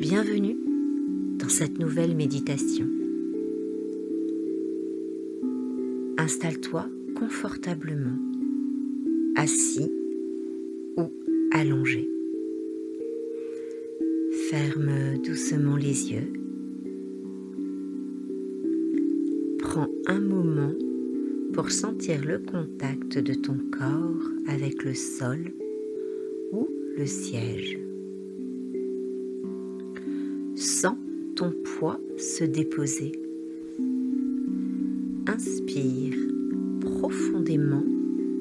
Bienvenue dans cette nouvelle méditation. Installe-toi confortablement, assis ou allongé. Ferme doucement les yeux. Prends un moment pour sentir le contact de ton corps avec le sol ou le siège. Sens ton poids se déposer. Inspire profondément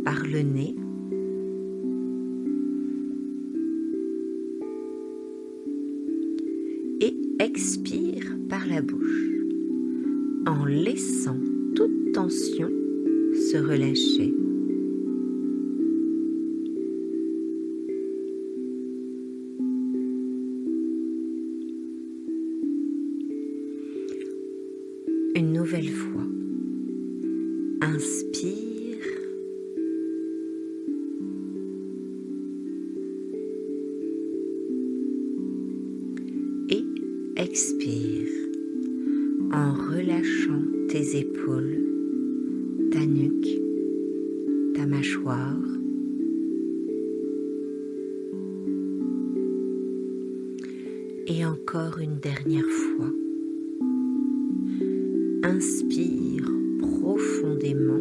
par le nez. Et expire par la bouche en laissant toute tension se relâcher. Une nouvelle fois, inspire et expire en relâchant tes épaules, ta nuque, ta mâchoire. Et encore une dernière fois. Inspire profondément.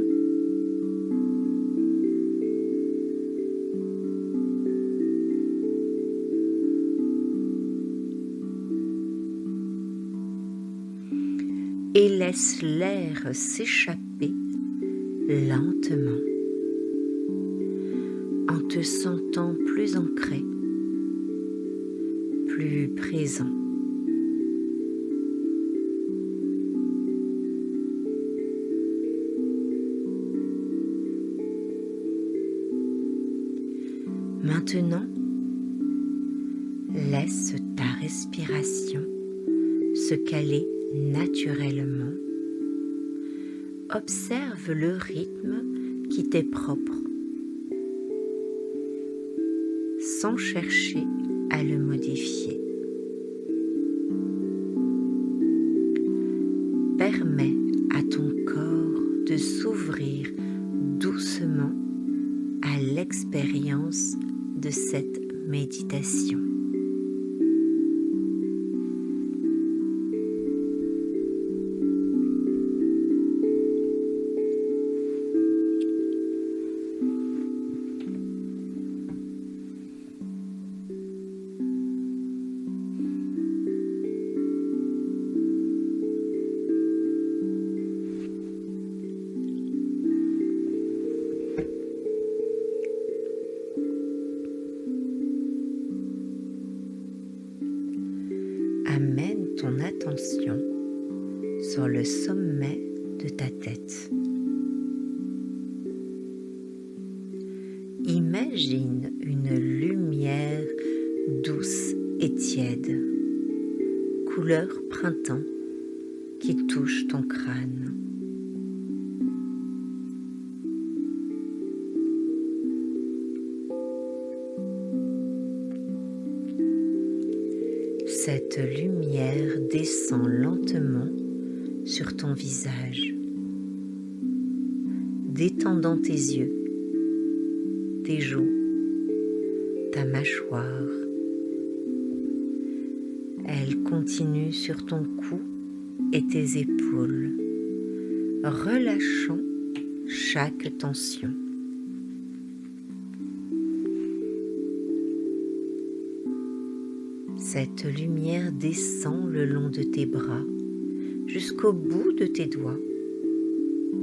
Et laisse l'air s'échapper lentement en te sentant plus ancré, plus présent. Maintenant, laisse ta respiration se caler naturellement. Observe le rythme qui t'est propre, sans chercher à le modifier. Permets à ton corps de s'ouvrir doucement à l'expérience de cette méditation. Amène ton attention sur le sommet de ta tête. Imagine une lumière douce et tiède, couleur printemps, qui touche ton crâne. Cette lumière descend lentement sur ton visage, détendant tes yeux, tes joues, ta mâchoire. Elle continue sur ton cou et tes épaules, relâchant chaque tension. Cette lumière descend le long de tes bras jusqu'au bout de tes doigts,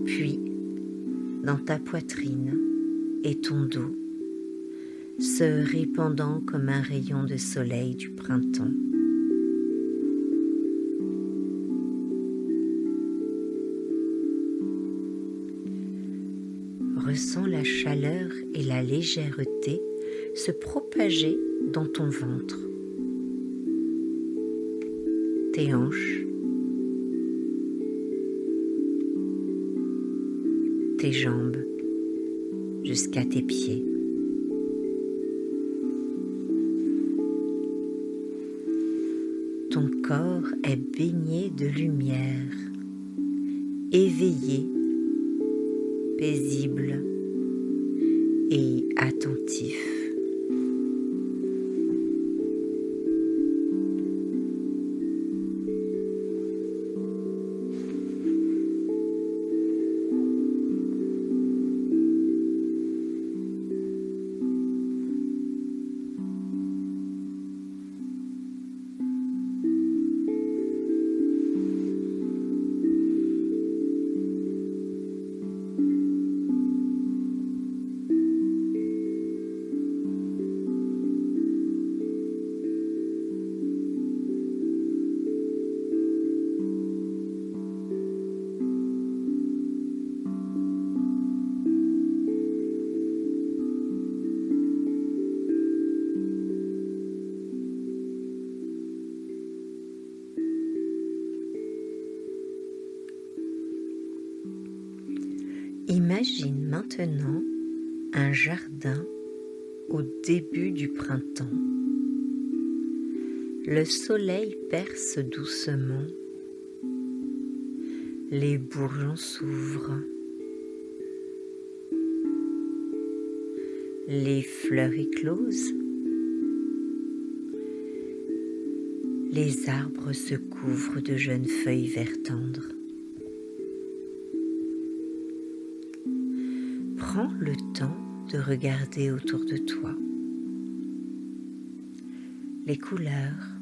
puis dans ta poitrine et ton dos, se répandant comme un rayon de soleil du printemps. Ressens la chaleur et la légèreté se propager dans ton ventre, tes hanches, tes jambes jusqu'à tes pieds. ton corps est baigné de lumière, éveillé, paisible et attentif. Imagine maintenant un jardin au début du printemps. Le soleil perce doucement, les bourgeons s'ouvrent, les fleurs éclosent, les arbres se couvrent de jeunes feuilles vert tendres. Prends le temps de regarder autour de toi les couleurs,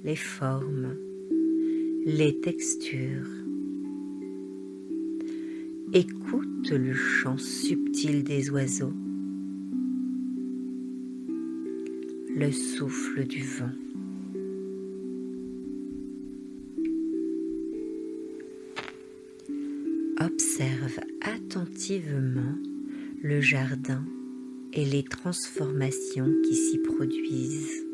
les formes, les textures. Écoute le chant subtil des oiseaux, le souffle du vent. Observe attentivement le jardin et les transformations qui s'y produisent.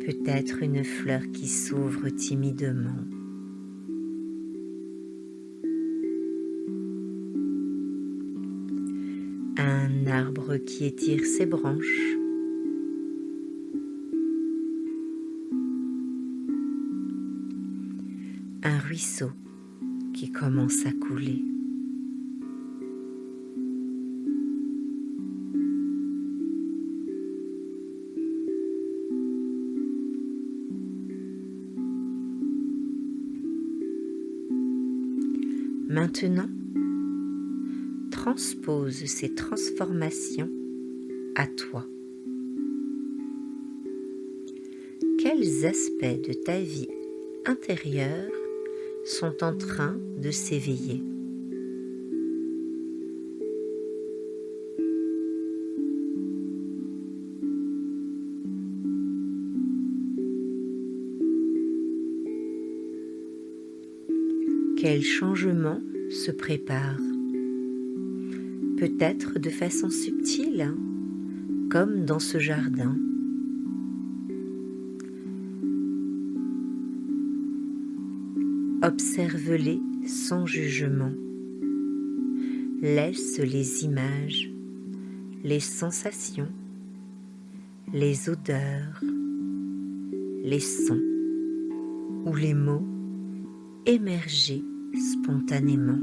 Peut-être une fleur qui s'ouvre timidement. Un arbre qui étire ses branches. Un ruisseau qui commence à couler. Maintenant, transpose ces transformations à toi. Quels aspects de ta vie intérieure sont en train de s'éveiller? Quels changements se préparent? Peut-être de façon subtile, comme dans ce jardin. Observe-les sans jugement. Laisse les images, les sensations, les odeurs, les sons ou les mots émerger spontanément.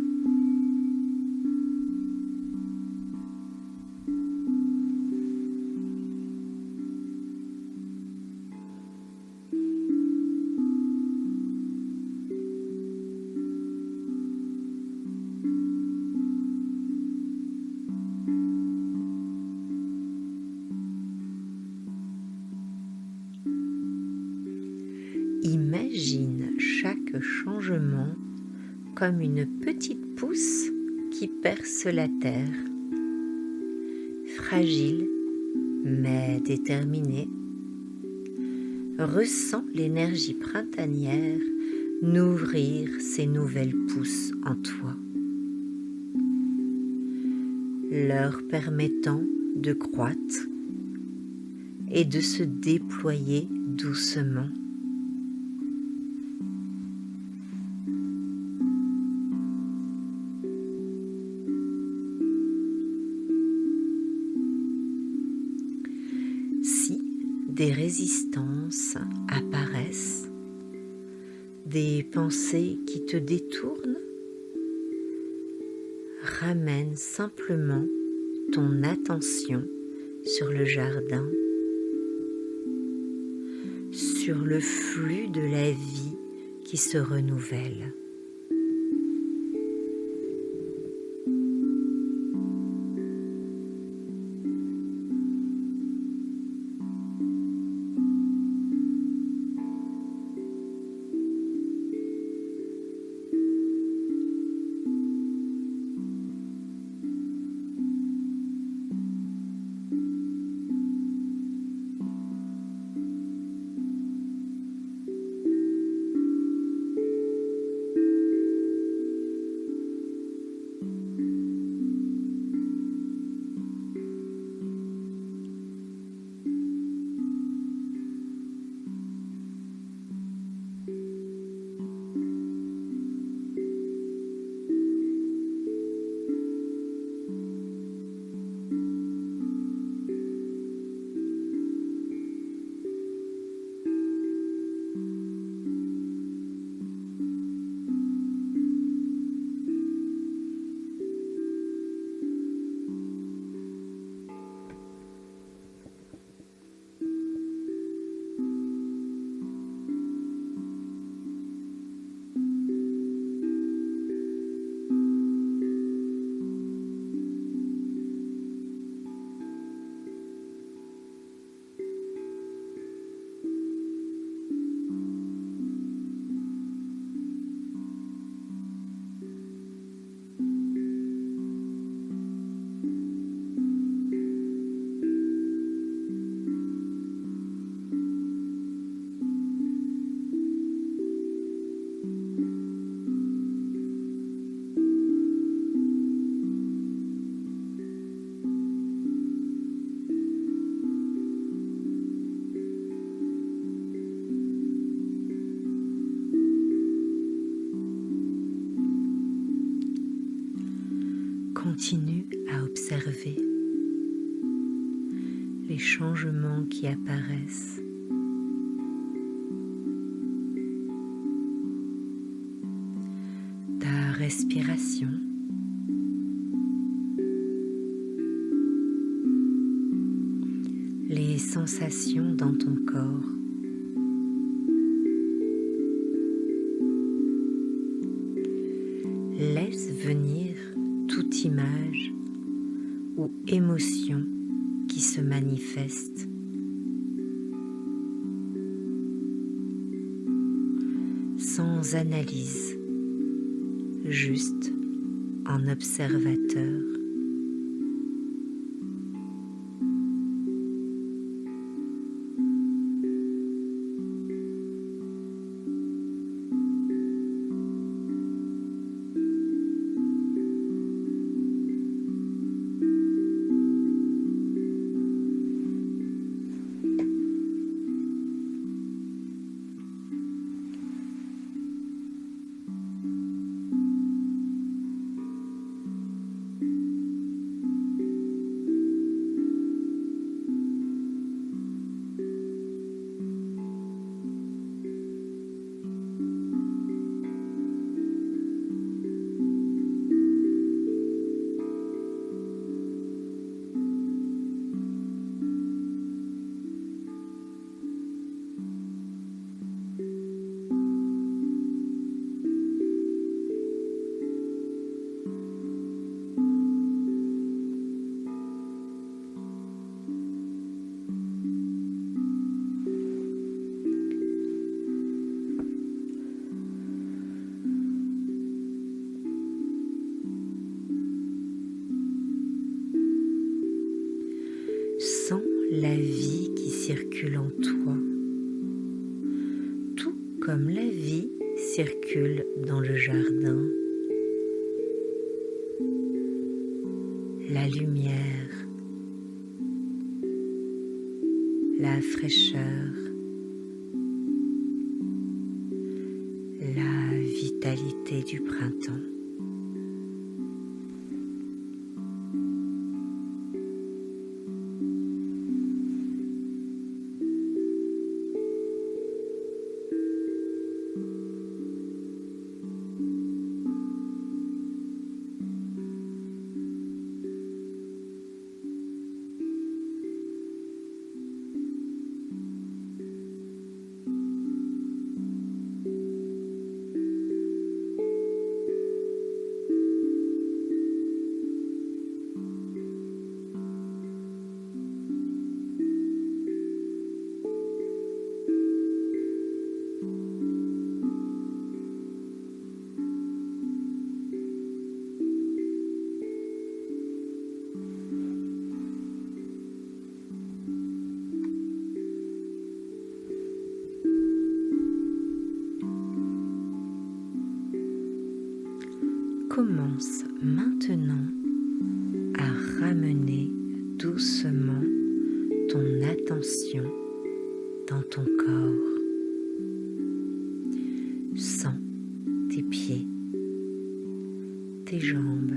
Imagine chaque changement comme une petite pousse qui perce la terre. Fragile mais déterminée, ressens l'énergie printanière nourrir ces nouvelles pousses en toi, leur permettant de croître et de se déployer doucement. des résistances apparaissent, des pensées qui te détournent, ramène simplement ton attention sur le jardin, sur le flux de la vie qui se renouvelle. Continue à observer les changements qui apparaissent. Ta respiration, les sensations dans ton corps. Laisse venir toute image ou émotion qui se manifeste. Sans analyse, juste en observateur. Sens la vie qui circule en toi, tout comme la vie circule dans le jardin. La lumière, la fraîcheur, la vitalité du printemps. commence maintenant à ramener doucement ton attention dans ton corps. Sens tes pieds, tes jambes,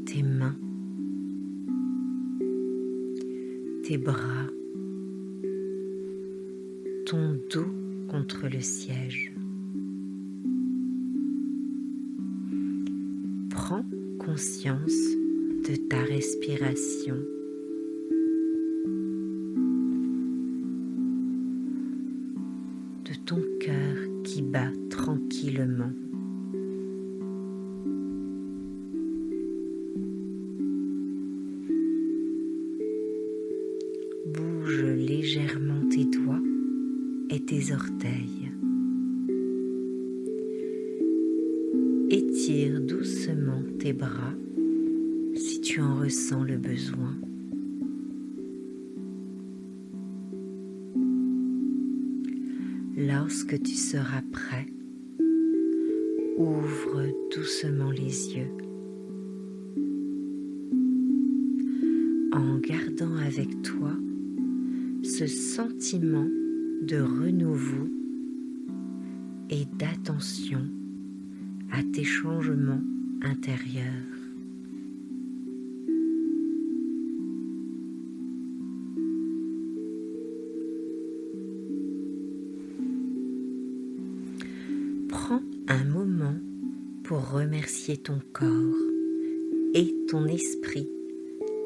tes mains, tes bras, ton dos contre le siège. Prends conscience de ta respiration. De ton cœur qui bat tranquillement. Bouge légèrement tes doigts et tes orteils. Étire doucement tes bras si tu en ressens le besoin. Lorsque tu seras prêt, ouvre doucement les yeux en gardant avec toi ce sentiment de renouveau et d'attention à tes changements intérieurs. Prends un moment pour remercier ton corps et ton esprit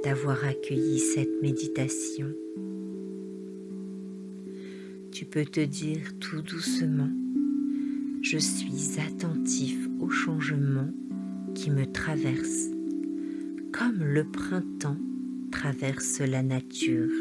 d'avoir accueilli cette méditation. Tu peux te dire tout doucement: je suis attentif aux changements qui me traversent, comme le printemps traverse la nature.